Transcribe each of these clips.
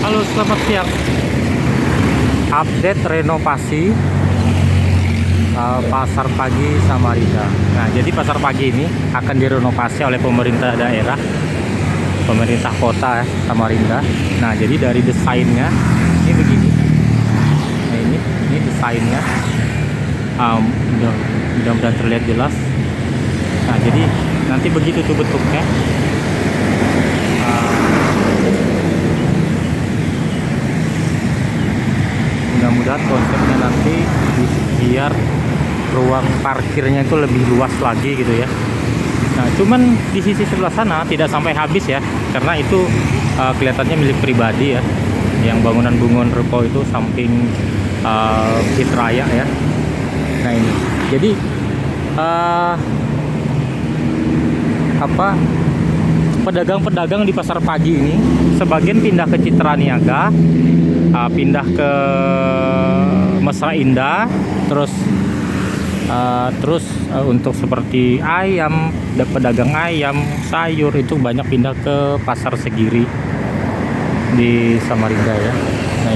Halo, selamat siang. Update renovasi Pasar Pagi Samarinda. Nah, jadi Pasar Pagi ini akan direnovasi oleh pemerintah daerah, pemerintah kota Samarinda. Nah, jadi dari desainnya ini begini. Nah, ini desainnya. Mudah-mudahan terlihat jelas. Nah, jadi nanti begitu tuh bentuknya. Mudah-mudahan konsepnya nanti biar ruang parkirnya itu lebih luas lagi gitu ya. Nah, cuman di sisi sebelah sana tidak sampai habis ya, karena itu kelihatannya milik pribadi ya. Yang bangunan-bangunan ruko itu samping Bukit Raya ya. Nah, ini jadi pedagang-pedagang di Pasar Pagi ini sebagian pindah ke Citra Niaga, pindah ke Mesra Indah, terus untuk seperti ayam, pedagang ayam, sayur itu banyak pindah ke Pasar Segiri di Samarinda ya. Nah,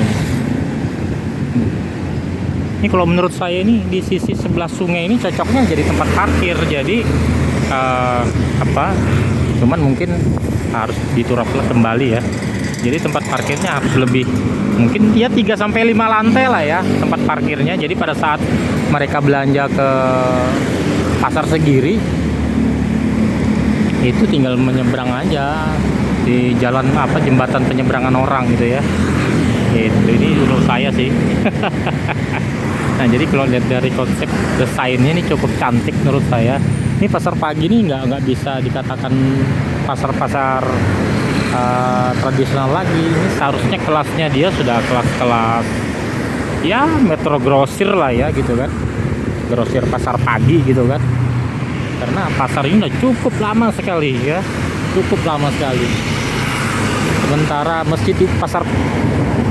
ini kalau menurut saya ini di sisi sebelah sungai ini cocoknya jadi tempat parkir. Jadi cuman mungkin harus diturap kembali ya. Jadi tempat parkirnya harus lebih, mungkin ya 3 sampai 5 lantai lah ya tempat parkirnya. Jadi pada saat mereka belanja ke Pasar Segiri itu tinggal menyeberang aja di jalan jembatan penyeberangan orang gitu ya. Ini menurut saya sih. Nah, jadi kalau lihat dari konsep desainnya ini cukup cantik menurut saya. Ini Pasar Pagi ini nggak bisa dikatakan pasar-pasar tradisional lagi. Ini seharusnya kelasnya dia sudah kelas-kelas ya Metro Grosir lah ya gitu kan, grosir Pasar Pagi gitu kan, karena pasar ini udah cukup lama sekali ya, cukup lama sekali. Sementara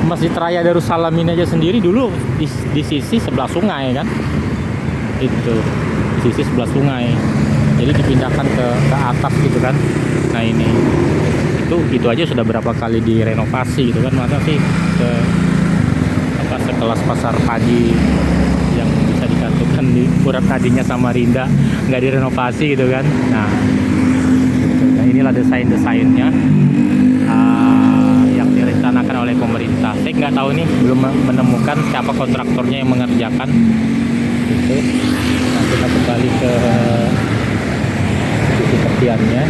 Masjid Raya Darussalam ini aja sendiri dulu di sisi sebelah sungai kan, itu di sisi sebelah sungai, jadi dipindahkan ke atas gitu kan. Nah, ini itu aja sudah berapa kali direnovasi gitu kan, masa sih sekelas Pasar Pagi yang bisa dikatakan di urat nadinya Samarinda nggak direnovasi gitu kan. Nah, inilah desainnya yang direncanakan oleh pemerintah. Saya nggak tahu nih, belum menemukan siapa kontraktornya yang mengerjakan itu. Nah, kita kembali ke sisi kerjanya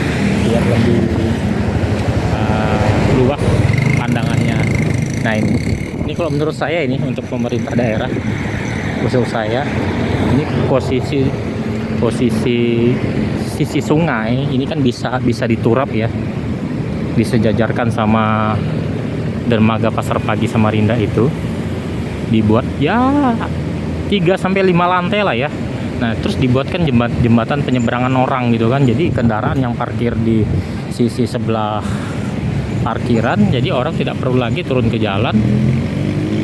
biar lebih luas pandangannya. Nah, ini kalau menurut saya ini untuk pemerintah daerah, usul saya ini posisi sisi sungai ini kan bisa diturap ya, disejajarkan sama dermaga Pasar Pagi Samarinda, itu dibuat ya 3 sampai 5 lantai lah ya. Nah, terus dibuatkan jembatan penyeberangan orang gitu kan, jadi kendaraan yang parkir di sisi sebelah parkiran, jadi orang tidak perlu lagi turun ke jalan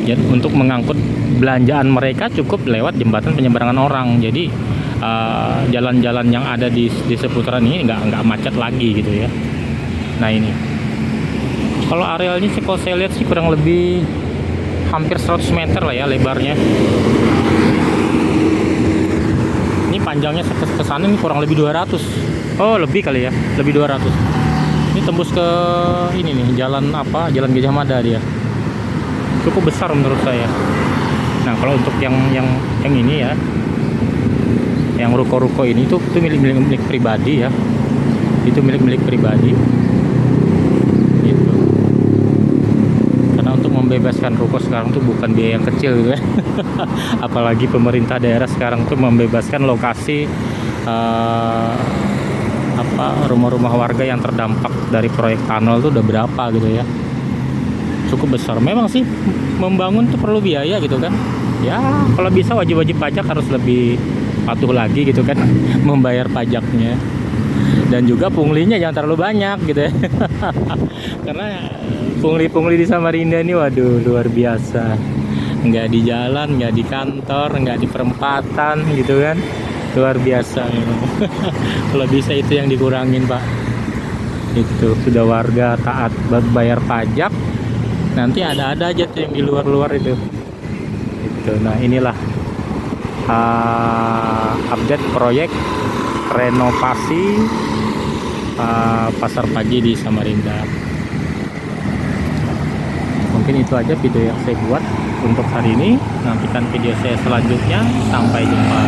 ya, untuk mengangkut belanjaan mereka cukup lewat jembatan penyeberangan orang. Jadi jalan-jalan yang ada di seputaran ini nggak macet lagi gitu ya. Nah, ini kalau arealnya sih kalau saya lihat sih kurang lebih hampir 100 meter lah ya lebarnya. Ini panjangnya ke sana ini kurang lebih 200. Oh, lebih kali ya, lebih 200. Ini tembus ke ini nih, jalan Gajah Mada dia. Cukup besar menurut saya. Nah, kalau untuk yang ini ya, yang ruko-ruko ini itu milik pribadi ya. Itu milik pribadi. Gitu. Karena untuk membebaskan ruko sekarang tuh bukan biaya yang kecil gitu ya. Apalagi pemerintah daerah sekarang tuh membebaskan lokasi rumah-rumah warga yang terdampak dari proyek tunnel tuh udah berapa gitu ya, cukup besar. Memang sih membangun tuh perlu biaya gitu kan ya, kalau bisa wajib pajak harus lebih patuh lagi gitu kan membayar pajaknya, dan juga punglinya jangan terlalu banyak gitu ya. Karena pungli di Samarinda ini waduh luar biasa, nggak di jalan, nggak di kantor, nggak di perempatan gitu kan, luar biasa. Kalau bisa itu yang dikurangin, Pak. Itu sudah warga taat bayar pajak, Nanti ada aja tuh yang di luar-luar itu. Gitu. Nah inilah update proyek renovasi Pasar Pagi di Samarinda. Mungkin itu aja video yang saya buat untuk hari ini. Nantikan video saya selanjutnya. Sampai jumpa.